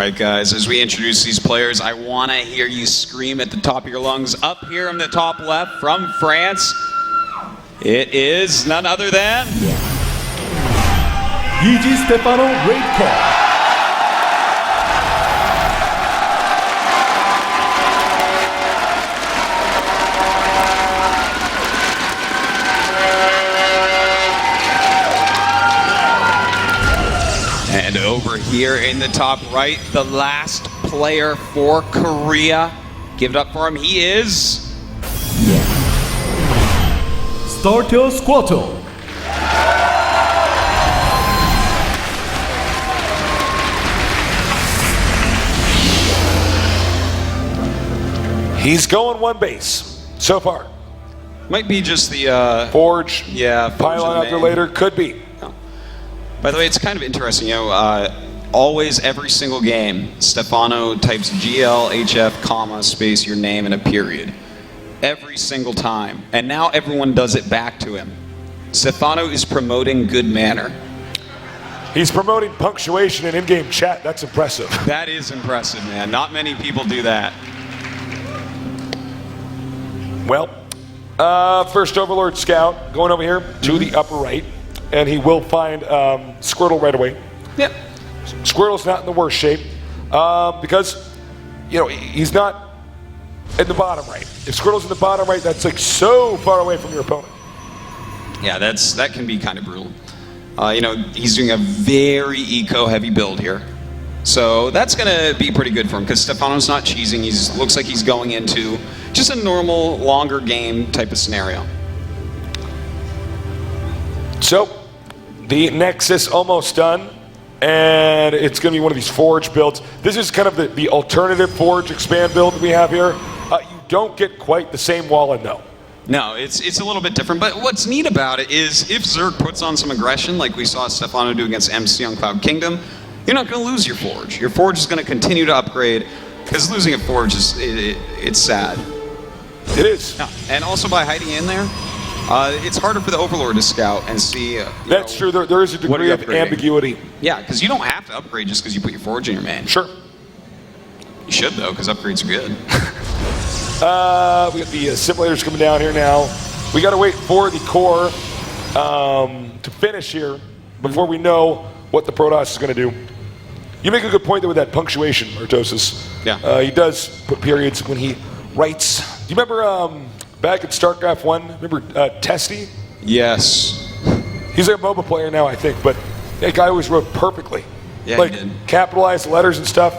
right, guys, as we introduce these players, I want to hear you scream at the top of your lungs. Up here in the top left from France, it is none other than... Stephano, red card. And over here in the top right, the last player for Korea. Give it up for him. He is... Squirtle. He's going one base so far. Might be just the... Forge. Yeah. Pylon out there later. Could be. By the way, it's kind of interesting, you know, always every single game, Stephano types GLHF, comma, space, your name, and a period. Every single time. And now everyone does it back to him. Stephano is promoting good manner. He's promoting punctuation in in-game chat. That's impressive. That is impressive, man. Not many people do that. Well, first Overlord Scout going over here to the upper right. And he will find Squirtle right away. Yep. Squirtle's not in the worst shape because, you know, he's not in the bottom right. If Squirtle's in the bottom right, that's like so far away from your opponent. Yeah, that can be kind of brutal. You know, he's doing a very eco-heavy build here. So that's going to be pretty good for him because Stephano's not cheesing. He looks like he's going into just a normal, longer game type of scenario. So, the Nexus almost done, and it's going to be one of these Forge builds. This is kind of the alternative Forge expand build we have here. You don't get quite the same wall in, though. No, it's a little bit different, but what's neat about it is if Zerg puts on some aggression, like we saw Stephano do against MC on Cloud Kingdom, you're not going to lose your Forge. Your Forge is going to continue to upgrade, because losing a Forge is it's sad. It is. Yeah. And also by hiding in there, it's harder for the Overlord to scout and see. That's true. There is a degree of ambiguity. Yeah, because you don't have to upgrade just because you put your Forge in your main. Sure. You should, though, because upgrades are good. We got the simulators coming down here now. We got to wait for the core to finish here before we know what the Protoss is going to do. You make a good point there with that punctuation, Artosis. Yeah. He does put periods when he writes. Do you remember back at Starcraft 1, remember Testy? Yes. He's a MOBA player now, I think, but that guy always wrote perfectly. Yeah, like, he did. Capitalized letters and stuff.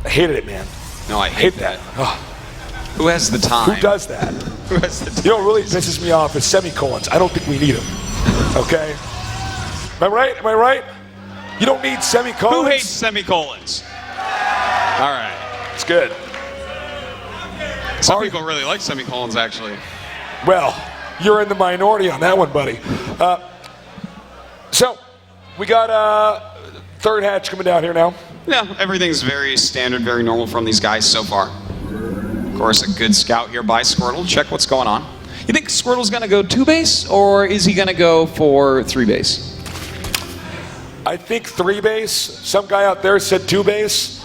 I hated it, man. No, I hate that. Oh. Who has the time? Who does that? Who has the time? You know what really pisses me off is semicolons. I don't think we need them. Okay? Am I right? Am I right? You don't need semicolons. Who hates semicolons? All right. It's good. Some people really like semicolons, actually. Well, you're in the minority on that one, buddy. So, we got third hatch coming down here now. Yeah, everything's very standard, very normal from these guys so far. Of course, a good scout here by Squirtle. Check what's going on. You think Squirtle's going to go 2-base, or is he going to go for 3-base? I think 3-base. Some guy out there said 2-base.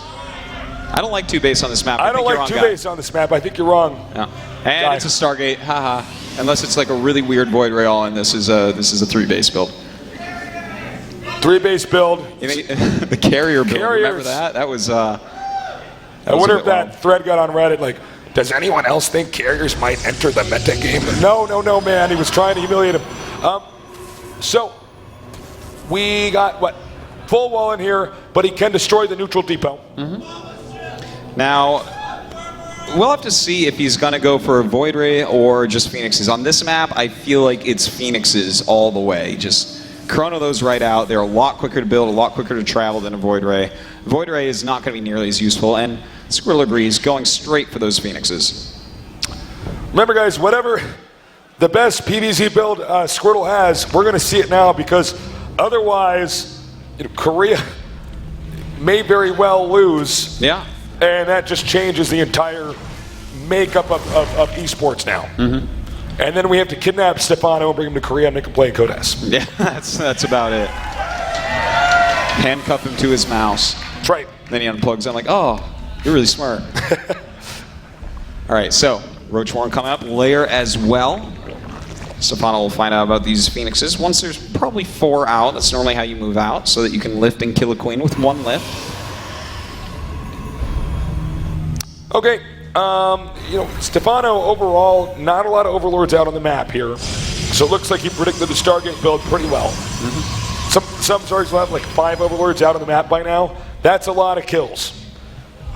I don't like 2-base on this map. I don't like 2-base on this map. I think you're wrong. Yeah. And it's a Stargate. Haha. Unless it's like a really weird Void Ray all, and this is a 3-base build. 3-base build. You think, the carrier build. Carriers. Remember that? That was. I wonder if that thread got on Reddit. Like, does anyone else think carriers might enter the meta game? No, man. He was trying to humiliate him. So, we got what? Full wall in here, but he can destroy the neutral depot. Mm-hmm. Now, we'll have to see if he's going to go for a Void Ray or just Phoenixes. On this map, I feel like it's Phoenixes all the way. Just chrono those right out. They're a lot quicker to build, a lot quicker to travel than a Void Ray. Void Ray is not going to be nearly as useful, and Squirtle agrees, going straight for those Phoenixes. Remember, guys, whatever the best PvZ build Squirtle has, we're going to see it now, because otherwise, Korea may very well lose. Yeah. And that just changes the entire makeup of esports now. Mm-hmm. And then we have to kidnap Stephano and bring him to Korea and make him play in Codas. Yeah, that's about it. Handcuff him to his mouse. That's right. Then he unplugs. I'm like, oh, you're really smart. All right, so Roach Warren coming up, Lair as well. Stephano will find out about these Phoenixes. Once there's probably 4 out, that's normally how you move out, so that you can lift and kill a queen with 1 lift. Okay, you know, Stephano overall, not a lot of overlords out on the map here. So it looks like he predicted the Stargate build pretty well. Some Zargs will have like 5 overlords out on the map by now. That's a lot of kills.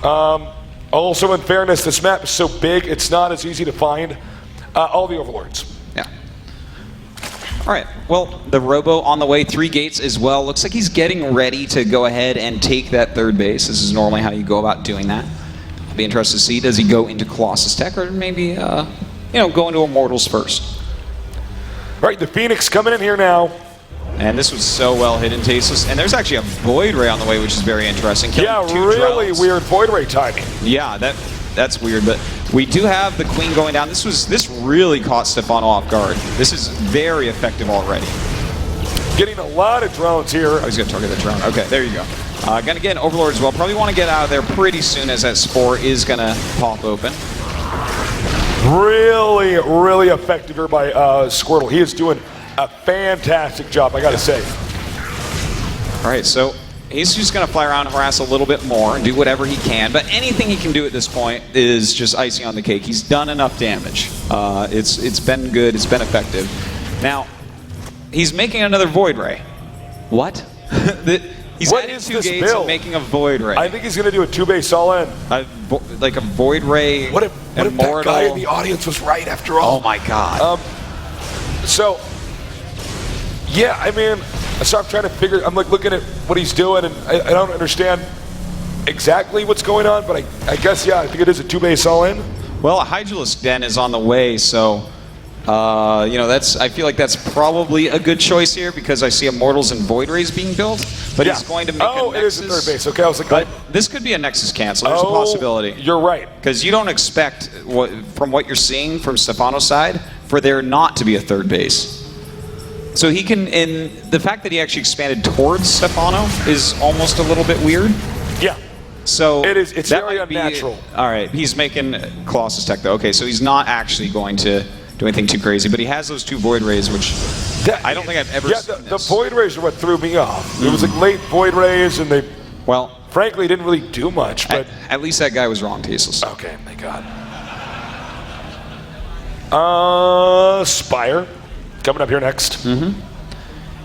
Also, in fairness, this map is so big, it's not as easy to find all the overlords. Yeah. All right, well, the Robo on the way, 3 gates as well. Looks like he's getting ready to go ahead and take that 3rd base. This is normally how you go about doing that. I'll be interested to see, does he go into Colossus Tech or maybe, you know, go into Immortals first? All right, the Phoenix coming in here now. And this was so well hidden, Tasteless. And there's actually a Void Ray on the way, which is very interesting. Yeah, 2 really drones. weird Void Ray timing. Yeah, that's weird, but we do have the Queen going down. This really caught Stephano off guard. This is very effective already. Getting a lot of drones here. Oh, he's going to target the drone. Okay, there you go. Going to get an Overlord as well. Probably want to get out of there pretty soon as that Spore is going to pop open. Really, really effective here by Squirtle. He is doing a fantastic job, I got to say. All right, so he's just going to fly around and harass a little bit more and do whatever he can. But anything he can do at this point is just icing on the cake. He's done enough damage. It's been good. It's been effective. Now, he's making another Void Ray. What? He's What adding is 2 this gates build? and making a Void Ray. I think he's going to do a 2-base all-in. Like a Void Ray. What if that guy in the audience was right after all? Oh my God. So, yeah, I mean, so I'm trying to figure, I'm like looking at what he's doing, and I don't understand exactly what's going on, but I guess, yeah, I think it is a 2-base all-in. Well, a Hydralisk Den is on the way, so you know, I feel like that's probably a good choice here because I see Immortals and Void Rays being built, but he's going to make a Nexus. It is a 3rd base. Okay, I was like, but this could be a Nexus cancel. There's a possibility. You're right. Because you don't expect, from what you're seeing from Stephano's side, for there not to be a 3rd base. So he can, and the fact that he actually expanded towards Stephano is almost a little bit weird. Yeah. So it's very unnatural. All right, he's making Colossus Tech though. Okay, so he's not actually going to do anything too crazy, but he has those 2 Void Rays, which I don't think I've ever seen. The Void Rays are what threw me off. It was like late Void Rays, and they, well, frankly, didn't really do much. But at least that guy was wrong, Tasteless. Okay, thank God. Spire coming up here next.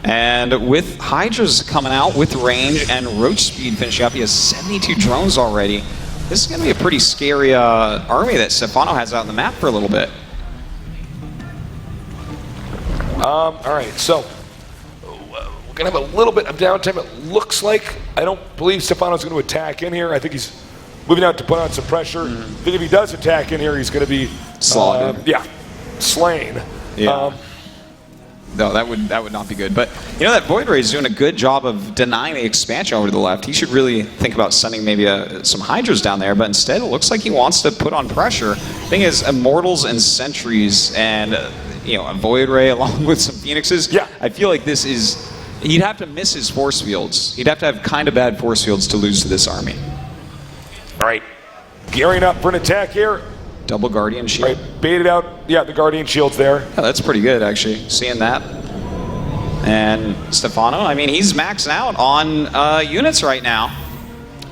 And with Hydra's coming out with range and Roach speed finishing up, he has 72 drones already. This is going to be a pretty scary army that Stephano has out on the map for a little bit. All right, so we're going to have a little bit of downtime, it looks like. I don't believe Stephano's going to attack in here. I think he's moving out to put on some pressure. I think if he does attack in here, he's going to be slaughtered. Slain. Yeah. No, that would not be good. But you know that Void Ray is doing a good job of denying the expansion over to the left. He should really think about sending maybe some Hydras down there. But instead, it looks like he wants to put on pressure. Thing is, Immortals and Sentries and you know, a Void Ray along with some Phoenixes. Yeah. I feel like this is. He'd have to miss his force fields. He'd have to have kind of bad force fields to lose to this army. All right, gearing up for an attack here. Double Guardian Shield. All right, baited out. Yeah, the Guardian Shield's there. Yeah, that's pretty good, actually, seeing that. And Stephano, I mean, he's maxing out on units right now.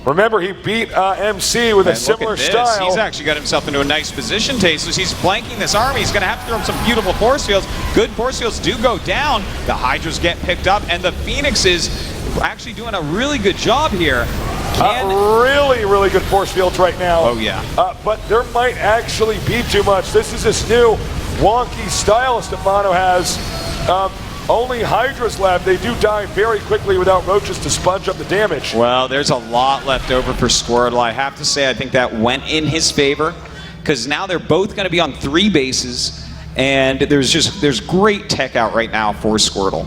Remember, he beat MC with a similar style. He's actually got himself into a nice position, Tasteless. He's flanking this army. He's going to have to throw him some beautiful force fields. Good force fields do go down. The Hydras get picked up, and the Phoenix is actually doing a really good job here. Really, really good force fields right now. Oh, yeah. But there might actually be too much. This is this new wonky style Stephano has. Only Hydras left. They do die very quickly without Roaches to sponge up the damage. Well, there's a lot left over for Squirtle. I have to say, I think that went in his favor because now they're both going to be on 3 bases, and there's great tech out right now for Squirtle.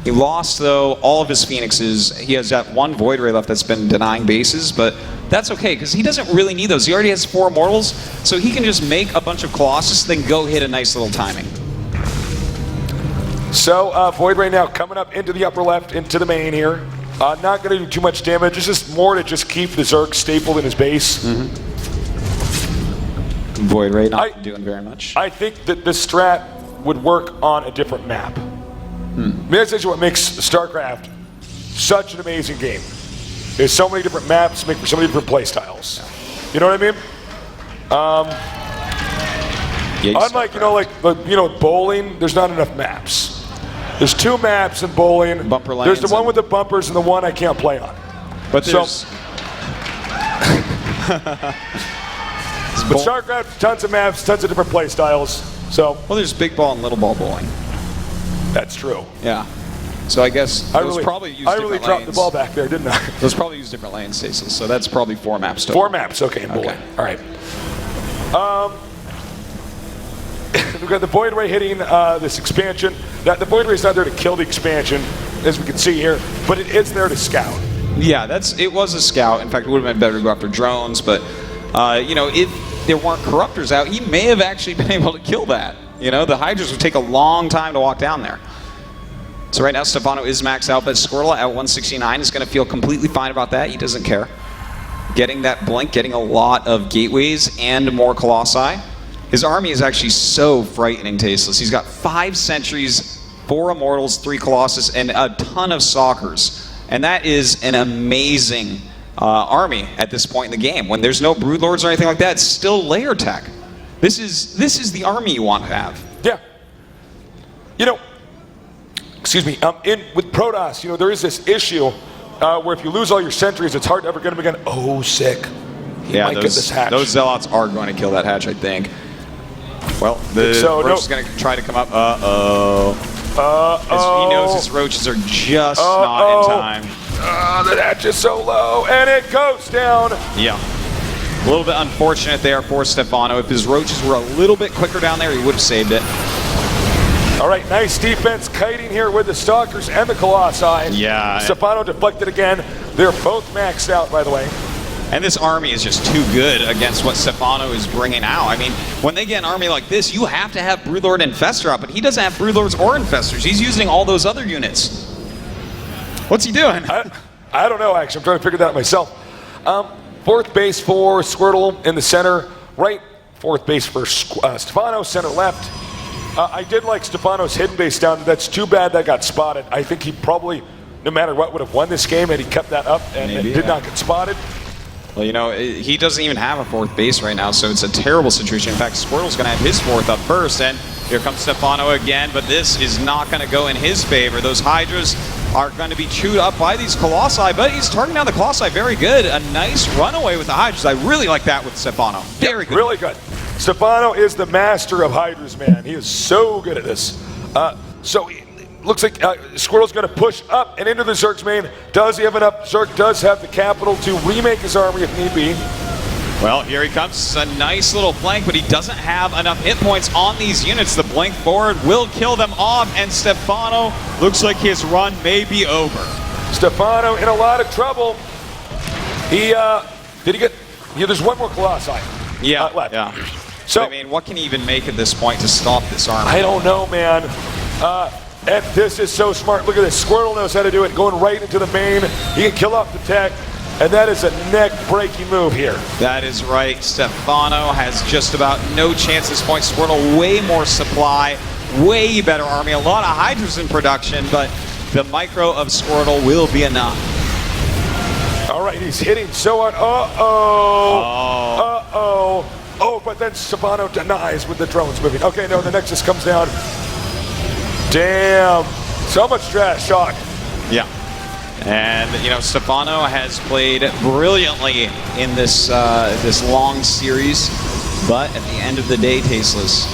He lost, though, all of his Phoenixes. He has that 1 Void Ray left that's been denying bases, but that's okay because he doesn't really need those. He already has 4 Immortals, so he can just make a bunch of Colossus, then go hit a nice little timing. So, Void Ray now coming up into the upper left, into the main here. Not going to do too much damage. It's just more to just keep the Zerg stapled in his base. Void Ray not doing very much. I think that the strat would work on a different map. That's actually what makes StarCraft such an amazing game. There's so many different maps make for so many different play styles. You know what I mean? Unlike bowling, there's not enough maps. There's 2 maps in bowling. Bumper lanes. There's the one with the bumpers and the one I can't play on. But there's. But StarCraft, tons of maps, tons of different play styles. So. Well, there's big ball and little ball bowling. That's true. Yeah. So I guess those probably use different lanes. I really dropped the ball back there, didn't I? Those probably use different lanes, Stasis. So that's probably 4 maps total. 4 maps, okay. Bowling. All right. We've got the Void Ray hitting this expansion. The Void Ray is not there to kill the expansion, as we can see here, but it is there to scout. Yeah, it was a scout. In fact, it would have been better to go after drones, but if there weren't corruptors out, he may have actually been able to kill that. The Hydras would take a long time to walk down there. So right now, Stephano is maxed out, but Squirtle at 169 is going to feel completely fine about that. He doesn't care. Getting that blink, getting a lot of gateways and more Colossi. His army is actually so frightening, Tasteless. He's got 5 sentries, 4 immortals, 3 colossus, and a ton of stalkers. And that is an amazing army at this point in the game. When there's no broodlords or anything like that, it's still layer tech. This is the army you want to have. Yeah. Excuse me. With Protoss, there is this issue where if you lose all your sentries, it's hard to ever get them again. Oh, sick. He might get this hatch. Those zealots are going to kill that hatch, I think. Well, the roach is going to try to come up. He knows his roaches are just not in time. The hatch is so low, and it goes down. Yeah. A little bit unfortunate there for Stephano. If his roaches were a little bit quicker down there, he would have saved it. All right, nice defense kiting here with the Stalkers and the Colossi. Yeah. Stephano deflected again. They're both maxed out, by the way. And this army is just too good against what Stephano is bringing out. I mean, when they get an army like this, you have to have Broodlord and Infestor out, but he doesn't have Broodlords or Infestors. He's using all those other units. What's he doing? I don't know, actually. I'm trying to figure that out myself. 4th base for Squirtle in the center. Right, 4th base for Stephano, center left. I did like Stephano's hidden base down. That's too bad that got spotted. I think he probably, no matter what, would have won this game had he kept that up and did not get spotted. Well, he doesn't even have a 4th base right now, so it's a terrible situation. In fact, Squirtle's going to have his 4th up first, and here comes Stephano again, but this is not going to go in his favor. Those Hydras are going to be chewed up by these Colossi, but he's targeting down the Colossi very good. A nice runaway with the Hydras. I really like that with Stephano. Very good. Really good. Stephano is the master of Hydras, man. He is so good at this. So it looks like Squirtle's going to push up and into the Zerg's main. Does he have enough? Zerg does have the capital to remake his army if need be. Well, here he comes. A nice little flank, but he doesn't have enough hit points on these units. The blink forward will kill them off, and Stephano looks like his run may be over. Stephano in a lot of trouble. There's one more Colossi left. Yeah. So, I mean, what can he even make at this point to stop this army? I don't know, man. And this is so smart. Look at this. Squirtle knows how to do it. Going right into the main. He can kill off the tech. And that is a neck-breaking move here. That is right. Stephano has just about no chance at this point. Squirtle, way more supply, way better army. A lot of Hydras in production, but the micro of Squirtle will be enough. All right, he's hitting so hard. Oh, but then Stephano denies with the drones moving. Okay, no, the Nexus comes down. Damn. So much trash shock. Yeah. And, Stephano has played brilliantly in this long series, but at the end of the day, Tasteless,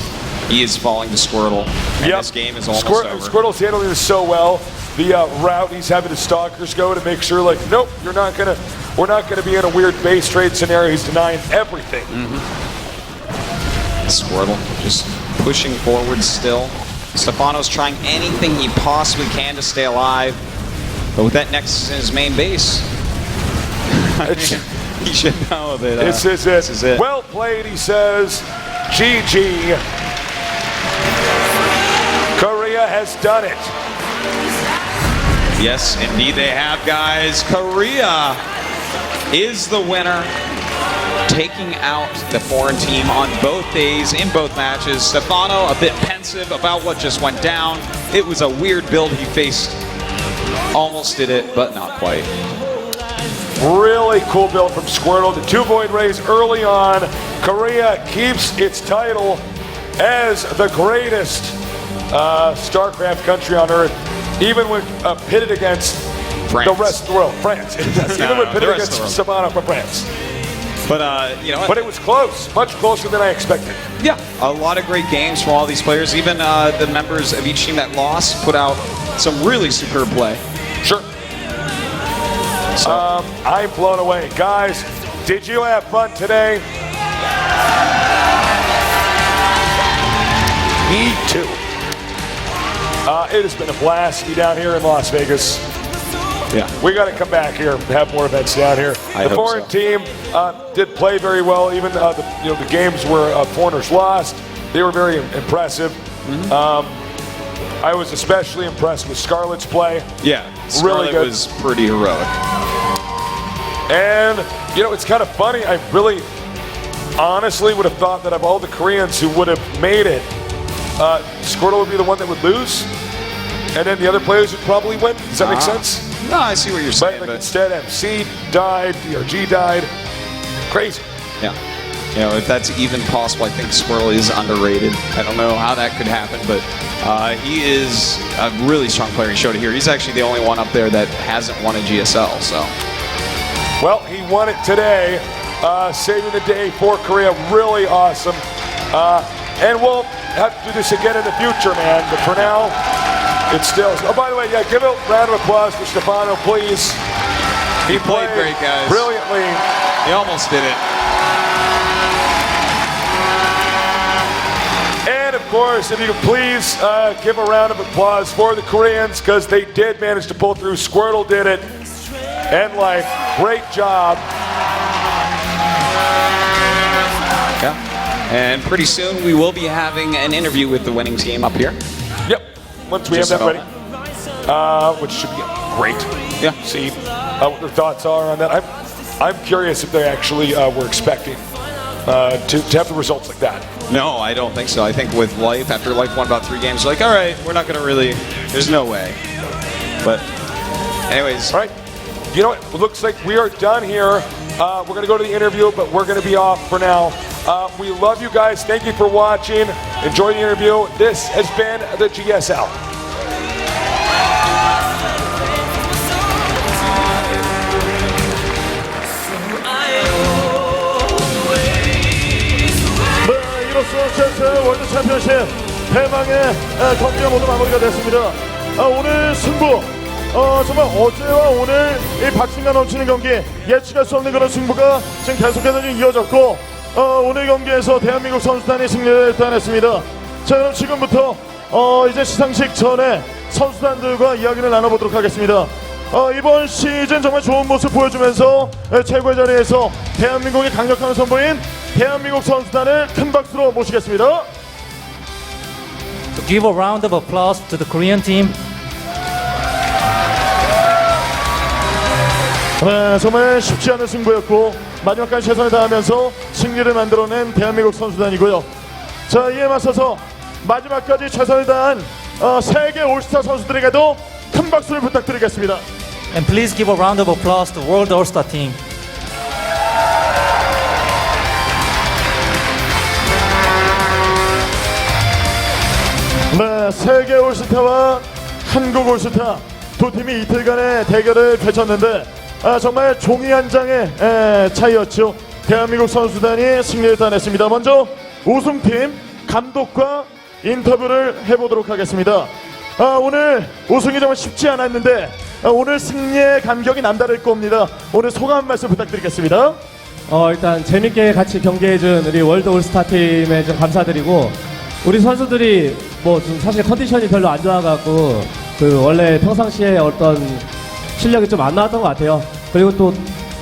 he is falling to Squirtle. And this game is almost over. Squirtle's handling this so well. The route he's having his Stalkers go to make sure, nope, we're not gonna be in a weird base trade scenario. He's denying everything. Squirtle just pushing forward still. Stephano's trying anything he possibly can to stay alive. But with that Nexus in his main base, he should know that this is it. Well played, he says. GG. Korea has done it. Yes, indeed they have, guys. Korea is the winner, taking out the foreign team on both days in both matches. Stephano a bit pensive about what just went down. It was a weird build he faced. Almost did it, but not quite. Really cool build from Squirtle. The 2 Void Rays early on. Korea keeps its title as the greatest Starcraft country on Earth, even when pitted against France. the rest of the world. France. Even when pitted against Stephano from France. But, But it was close. Much closer than I expected. Yeah, a lot of great games from all these players. Even the members of each team that lost put out some really superb play. Sure. So. I'm blown away. Guys, did you have fun today? Me too. It has been a blast to be down here in Las Vegas. Yeah. We got to come back here and have more events down here. The foreign team did play very well. Even the games where foreigners lost, they were very impressive. I was especially impressed with Scarlett's play. Yeah, really good. Was pretty heroic. And it's kind of funny. I really, honestly, would have thought that of all the Koreans who would have made it, Squirtle would be the one that would lose, and then the other players would probably win. Does that make sense? No, I see what you're saying. But instead, MC died, DRG died. Crazy. Yeah. If that's even possible, I think Squirtle is underrated. I don't know how that could happen, but he is a really strong player. He showed it here. He's actually the only one up there that hasn't won a GSL. So. Well, he won it today, saving the day for Korea. Really awesome. And we'll have to do this again in the future, man. But for now, it's still. Oh, by the way, yeah, give a round of applause for Stephano, please. He played great, guys. Brilliantly. He almost did it. And of course, if you could please give a round of applause for the Koreans, because they did manage to pull through. Squirtle did it. And great job. Yeah. And pretty soon we will be having an interview with the winning team up here. Yep. Once we have that ready. Which should be great. Yeah. See what their thoughts are on that. I'm curious if they actually were expecting to have the results like that. No, I don't think so. I think with Life, after Life won about 3 games, all right, we're not going to really, there's no way. But anyways. All right. You know what? It looks like we are done here. We're going to go to the interview, but we're going to be off for now. We love you guys. Thank you for watching. Enjoy the interview. This has been the GSL. 네, 이로써 GSL 월드 챔피언십 대망의 경기가 모두 마무리가 됐습니다. 오늘 승부 정말 어제와 오늘 이 박진감 넘치는 경기, 예측할 수 없는 그런 승부가 지금 계속해서 지금 이어졌고 오늘 경기에서 대한민국 선수단이 승리를 따냈습니다. 자, 그럼 지금부터 이제 시상식 전에 선수단들과 이야기를 나눠보도록 하겠습니다. 이번 시즌 정말 좋은 모습 보여주면서 최고의 자리에서 대한민국의 강력한 선보인 대한민국 선수단을 큰 박수로 모시겠습니다. To give a round of applause to the Korean team. 네, 정말 쉽지 않은 승부였고 마지막까지 최선을 다하면서 승리를 만들어낸 대한민국 선수단이고요. 자, 이에 맞서서 마지막까지 최선을 다한 세계 올스타 선수들에게도 큰 박수를 부탁드리겠습니다. And please give a round of applause to World All-Star team. 네, 세계 올스타와 한국 올스타 두 팀이 이틀간의 대결을 펼쳤는데 정말 종이 한 장의 차이였죠. 대한민국 선수단이 승리를 따냈습니다. 먼저 우승팀 감독과 인터뷰를 해보도록 하겠습니다. 오늘 우승이 정말 쉽지 않았는데 오늘 승리의 감격이 남다를 겁니다. 오늘 소감 한 말씀 부탁드리겠습니다. 일단 재밌게 같이 경기해준 우리 월드 올스타 팀에 좀 감사드리고, 우리 선수들이 뭐 좀 사실 컨디션이 별로 안 좋아갖고 원래 평상시에 어떤 실력이 좀 안 나왔던 것 같아요. 그리고 또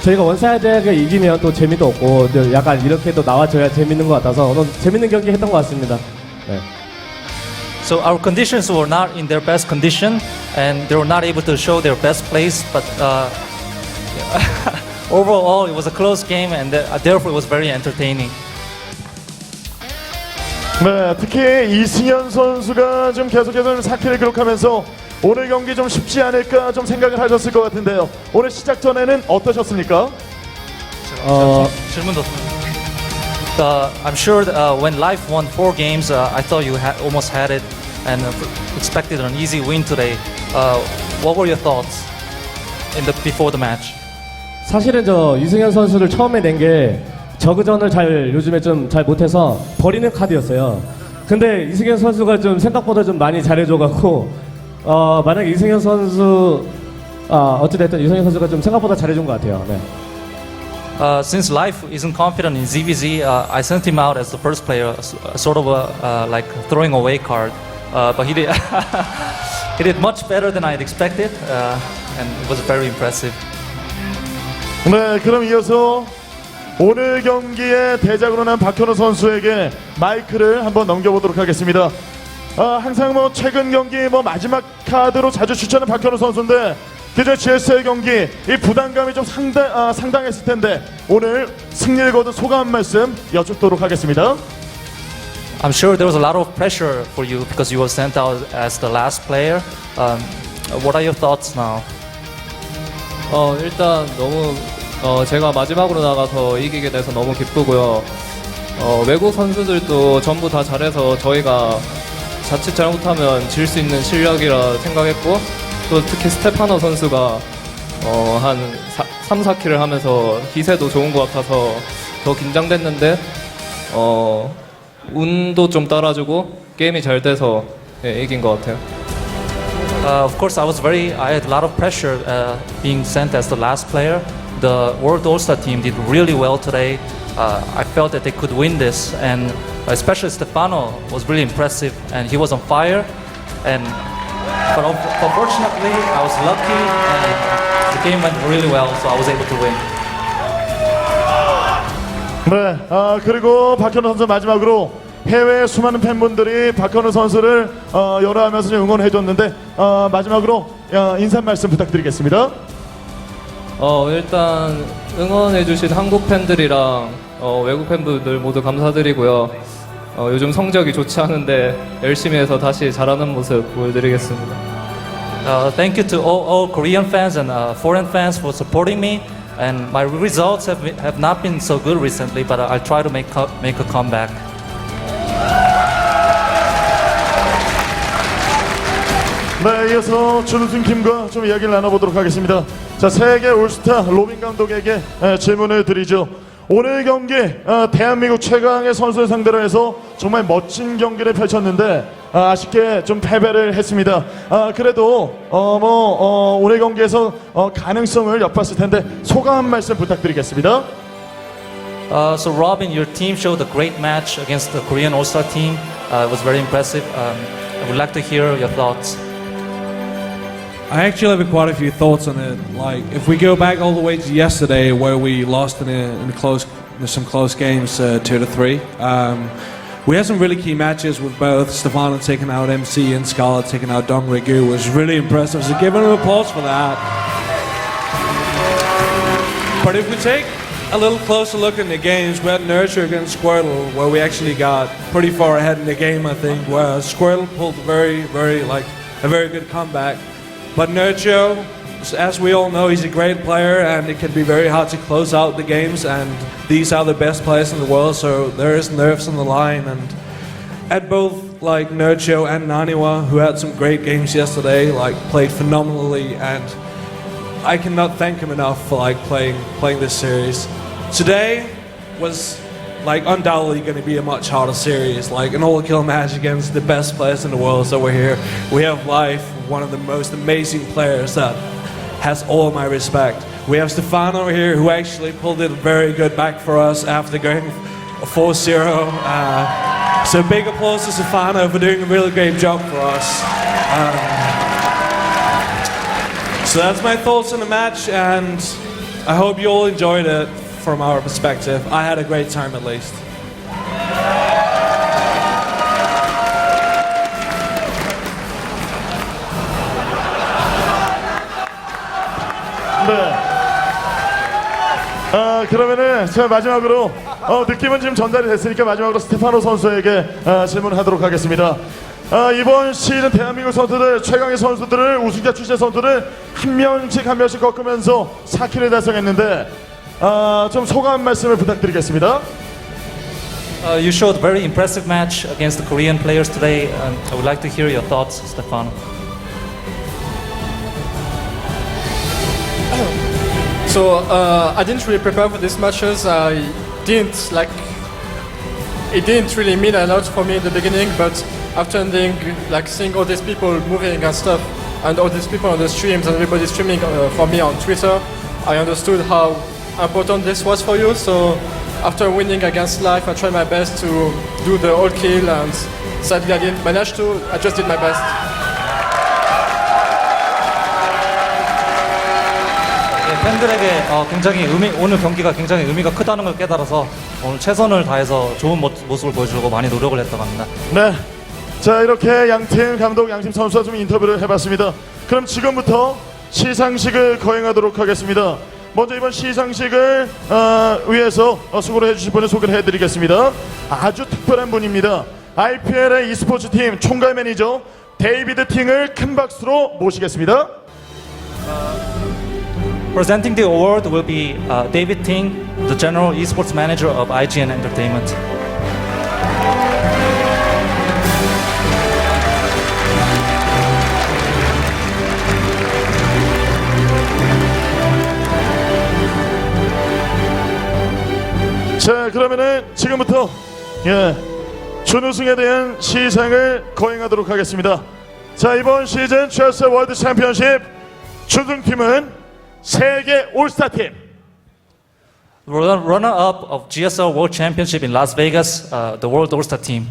저희가 원사이드하게 이기면 또 재미도 없고 약간 이렇게 또 나와줘야 재밌는 것 같아서 오늘 재밌는 경기 했던 것 같습니다. 네. So So our conditions were not in their best condition, and they were not able to show their best plays. But overall, it was a close game, and therefore it was very entertaining. 네, 특히 이승현 선수가 좀 계속해서 4킬을 기록하면서 오늘 경기 좀 쉽지 않을까 좀 생각을 하셨을 것 같은데요. 오늘 시작 전에는 어떠셨습니까? 질문 더. I'm sure when Life won 4 games, I thought you almost had it and expected an easy win today. What were your thoughts before the match? 사실은 저 이승현 선수를 처음에 낸 게 저그전을 요즘에 좀 잘 못해서 버리는 카드였어요. 근데 이승현 선수가 좀 생각보다 좀 많이 잘해줘갖고 만약 이승현 선수 어찌됐든 이승현 선수가 좀 생각보다 잘해준 것 같아요. 네. Since Life isn't confident in ZVZ, I sent him out as the first player, sort of like throwing away card. But he did he did much better than I'd expected, and it was very impressive. 네, 그럼 이어서 오늘 경기에 대작으로 난 박현우 선수에게 마이크를 한번 넘겨보도록 하겠습니다. 항상 뭐 최근 경기 뭐 마지막 카드로 자주 추천하는 박현우 선수인데 그저 GSL 경기 이 부담감이 좀 상당했을 텐데 오늘 승리를 거둔 소감 한 말씀 여쭙도록 하겠습니다. I'm sure there was a lot of pressure for you because you were sent out as the last player. What are your thoughts now? 일단 너무 제가 마지막으로 나가서 이기게 돼서 너무 기쁘고요. 외국 선수들도 전부 다 잘해서 저희가 자칫 잘못하면 질 수 있는 실력이라 생각했고 또 특히 스테파노 선수가 한 3, 4킬을 하면서 기세도 좋은 것 같아서 더 긴장됐는데 운도 좀 따라주고 게임이 잘 돼서 이긴 것 같아요. Of course, I had a lot of pressure being sent as the last player. The World All-Star team did really well today. I felt that they could win this, and especially Stephano was really impressive, and he was on fire. But unfortunately, I was lucky, and the game went really well, so I was able to win. 네, 그리고 박현우 선수 마지막으로 해외 수많은 팬분들이 박현우 선수를 열어하면서 응원해줬는데 마지막으로 인사 말씀 부탁드리겠습니다. 일단 응원해주신 한국 팬들이랑 외국 팬분들 모두 감사드리고요. 요즘 성적이 좋지 않은데 열심히 해서 다시 잘하는 모습 보여드리겠습니다. Thank you to all Korean fans and foreign fans for supporting me. And my results have not been so good recently, but I'll try to make a comeback. 네, 이어서 준우승 팀과 좀 이야기를 나눠보도록 하겠습니다. 자, 세계 올스타 로빈 감독에게 질문을 드리죠. 오늘 경기 대한민국 최강의 선수를 상대로 해서 정말 멋진 경기를 펼쳤는데 아쉽게 좀 패배를 했습니다. 그래도 오늘 경기에서 가능성을 엿봤을 텐데 소감 한 말씀 부탁드리겠습니다. So Robin, your team showed a great match against the Korean All-Star team. It was very impressive. I would like to hear your thoughts. I actually have quite a few thoughts on it. Like, if we go back all the way to yesterday, where we lost in some close games, 2-3. We had some really key matches with both Stephano taking out MC and Scarlett taking out Dong Rigu. Was really impressive. So give him applause for that. But if we take a little closer look in the games, we had Nurture against Squirtle, where we actually got pretty far ahead in the game, I think, where Squirtle pulled a very good comeback. But Nurture, as we all know, he's a great player, and it can be very hard to close out the games, and these are the best players in the world, so there is nerves on the line. And at both like Nurture and Naniwa, who had some great games yesterday, like played phenomenally, and I cannot thank him enough for like playing this series. Today was like undoubtedly going to be a much harder series, like an all-kill match against the best players in the world. So we're here. We have Life, one of the most amazing players that has all my respect. We have Stephano here, who actually pulled it very good back for us after going 4-0. So big applause to Stephano for doing a really great job for us. So that's my thoughts on the match, and I hope you all enjoyed it. From our perspective, I had a great time at least. 그러면은 자 마지막으로 느낌은 지금 전달이 됐으니까 마지막으로 스테파노 선수에게 질문하도록 하겠습니다. 이번 시즌 대한민국 선수들 최강의 선수들을 우승자 출신 선수들을 한 명씩 꺾으면서 4킬을 달성했는데 좀 소감 말씀을 부탁드리겠습니다. You showed very impressive match against the Korean players today. I would like to hear your thoughts, Stephano. So I didn't really prepare for these matches. It didn't really mean a lot for me in the beginning, but after ending, seeing all these people moving and stuff, and all these people on the streams and everybody streaming for me on Twitter, I understood how important this was for you. So after winning against Life, I tried my best to do the all kill, and sadly I didn't manage to. I just did my best. 팬들에게 굉장히 오늘 경기가 굉장히 의미가 크다는 걸 깨달아서 오늘 최선을 다해서 좋은 모습을 보여주려고 많이 노력을 했다고 합니다. 네, 자 이렇게 양팀 감독, 양팀 선수와 좀 인터뷰를 해봤습니다. 그럼 지금부터 시상식을 거행하도록 하겠습니다. 먼저 이번 시상식을 위해서 수고를 해주실 분을 소개를 해드리겠습니다. 아주 특별한 분입니다. IPL의 e스포츠 팀 총괄 매니저 데이비드 팅을 큰 박수로 모시겠습니다. Presenting the award will be David Ting, the General Esports Manager of IGN Entertainment. 자 그러면은 지금부터 준우승에 대한 시상을 거행하도록 하겠습니다. 자 이번 시즌 GSL 월드 챔피언십 준우승팀은 세계 올스타 팀. Runner-up of GSL World Championship in Las Vegas, the World All-Star Team.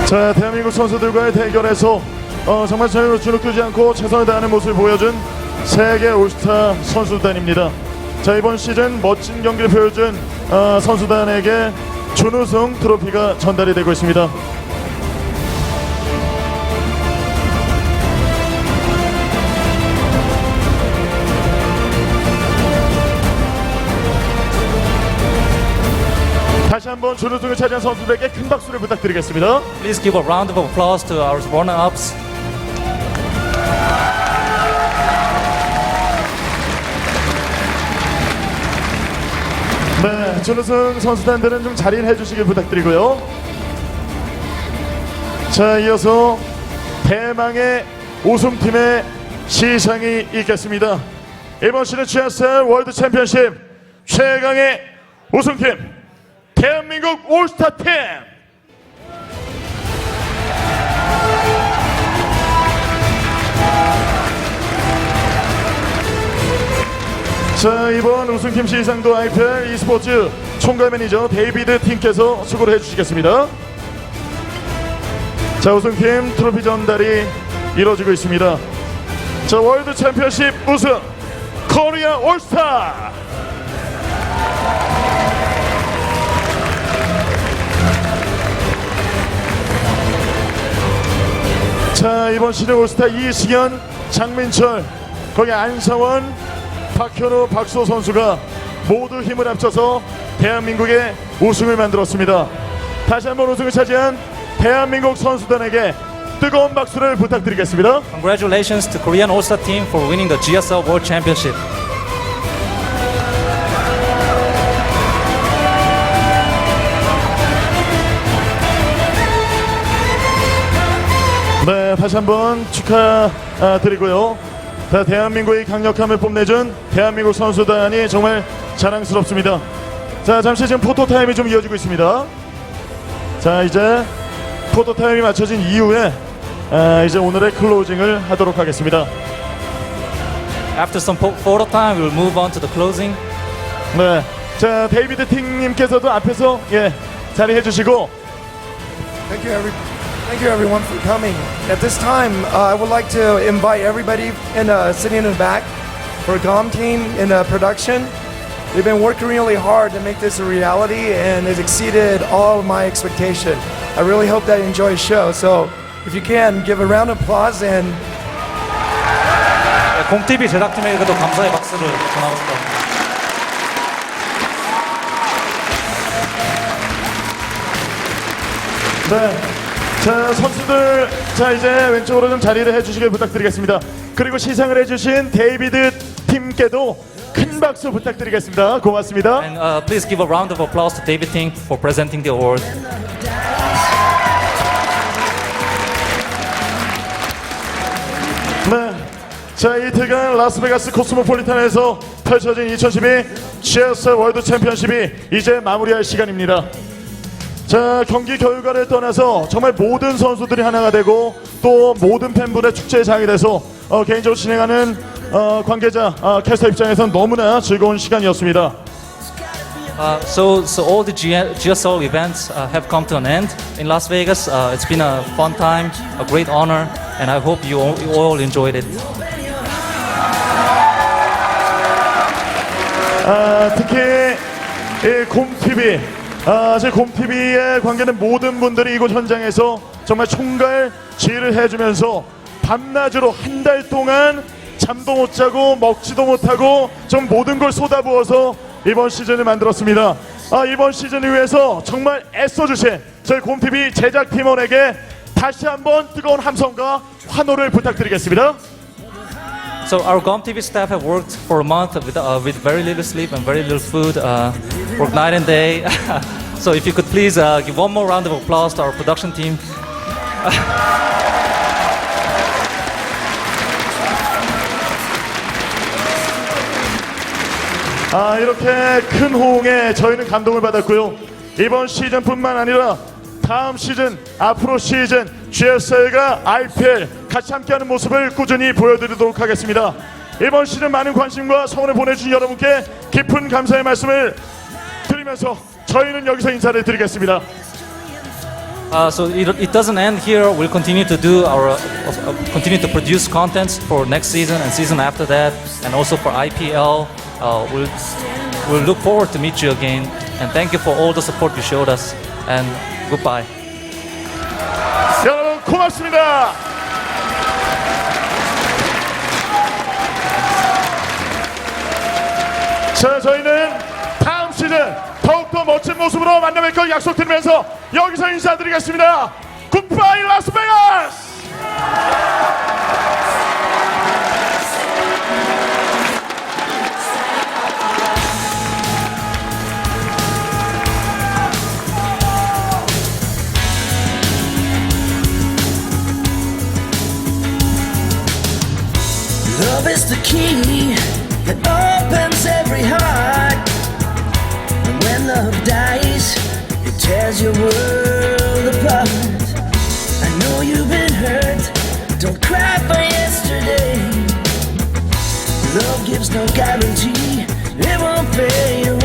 자 대한민국 선수들과의 대결에서 정말 전혀 주눅들지 않고 최선을 다하는 모습을 보여준 세계 올스타 선수단입니다. 자 이번 시즌 멋진 경기를 보여준 선수단에게 준우승 트로피가 전달이 되고 있습니다. 다시 한번 준우승을 차지한 선수들에게 큰 박수를 부탁드리겠습니다. Please give a round of applause to our runner-ups. 네, 준우승 선수단들은 좀 자리를 해주시길 부탁드리고요. 자, 이어서 대망의 우승팀의 시상이 있겠습니다. 이번 시즌 GSL 월드 챔피언십 최강의 우승팀 대한민국 올스타 팀. 자 이번 우승팀 시상도 IPL e스포츠 총괄 매니저 데이비드 팀께서 수고를 해주시겠습니다. 자 우승팀 트로피 전달이 이루어지고 있습니다. 자 월드 챔피언십 우승 코리아 올스타. 자 이번 시즌 올스타 이승현, 장민철, 거기 안상원, 박현우, 박수호 선수가 모두 힘을 합쳐서 대한민국의 우승을 만들었습니다. 다시 한번 우승을 차지한 대한민국 선수단에게 뜨거운 박수를 부탁드리겠습니다. Congratulations to Korean All-Star Team for winning the GSL World Championship. 네, 다시 한번 축하드리고요. 대한민국의 강력함을 뽐내준 대한민국 선수단이 정말 자랑스럽습니다. 자, 잠시 지금 포토타임이 좀 이어지고 있습니다. 자, 이제 포토타임이 맞춰진 이후에 이제 오늘의 클로징을 하도록 하겠습니다. After some photo time, we will move on to the closing. 네, 자, 데이비드 팅님께서도 앞에서 자리해 주시고. Thank you everyone for coming. At this time, I would like to invite everybody sitting in the back for GOM team in production. They've been working really hard to make this a reality, and it's exceeded all of my expectation. I really hope that you enjoy the show. So if you can, give a round of applause and 곰TV 제작팀에게도 감사의 박수를 전하고 싶습니다. 네. 자, 선수들, 자, 이제 왼쪽으로 좀 자리를 해주시길 부탁드리겠습니다. 그리고 시상을 해주신 데이비드 팀께도 큰 박수 부탁드리겠습니다. 고맙습니다. And please give a round of applause to David Ting for presenting the award. 네. 자, 이틀간 라스베가스 코스모폴리탄에서 펼쳐진 2012 GSL 월드 챔피언십이 이제 마무리할 시간입니다. 자, 경기 결과를 떠나서 정말 모든 선수들이 하나가 되고 또 모든 팬분의 축제의 장이 돼서 개인적으로 진행하는 관계자 캐스터 입장에서는 너무나 즐거운 시간이었습니다. So all the GSL events have come to an end in Las Vegas. It's been a fun time, a great honor, and I hope you all enjoyed it. 특히 이 곰TV, 제 곰TV에 관계된 모든 분들이 이곳 현장에서 정말 총괄 지휘를 해주면서 밤낮으로 한 달 동안 잠도 못 자고 먹지도 못하고 좀 모든 걸 쏟아부어서 이번 시즌을 만들었습니다. 이번 시즌을 위해서 정말 애써주신 저희 곰TV 제작팀원에게 다시 한번 뜨거운 함성과 환호를 부탁드리겠습니다. So our GOMTV staff have worked for a month with very little sleep and very little food, worked night and day. So if you could please give one more round of applause to our production team. 이렇게 큰 호응에 저희는 감동을 받았고요. 이번 시즌뿐만 아니라 다음 시즌, 앞으로 시즌 GSL과 IPL 같이 함께하는 모습을 꾸준히 보여드리도록 하겠습니다. 이번 시즌 많은 관심과 성원을 보내주신 여러분께 깊은 감사의 말씀을 드리면서 저희는 여기서 인사를 드리겠습니다. So it doesn't end here. We'll continue to do continue to produce content for next season and season after that, and also for IPL. We'll look forward to meet you again, and thank you for all the support you showed us. And goodbye. 여러분 고맙습니다. 자, 저희는 다음 시즌 더욱더 멋진 모습으로 만나뵐 걸 약속드리면서 여기서 인사드리겠습니다. 굿바이 라스베가스. Love is the key that opens every heart. And when love dies, it tears your world apart. I know you've been hurt, don't cry for yesterday. Love gives no guarantee, it won't fade away.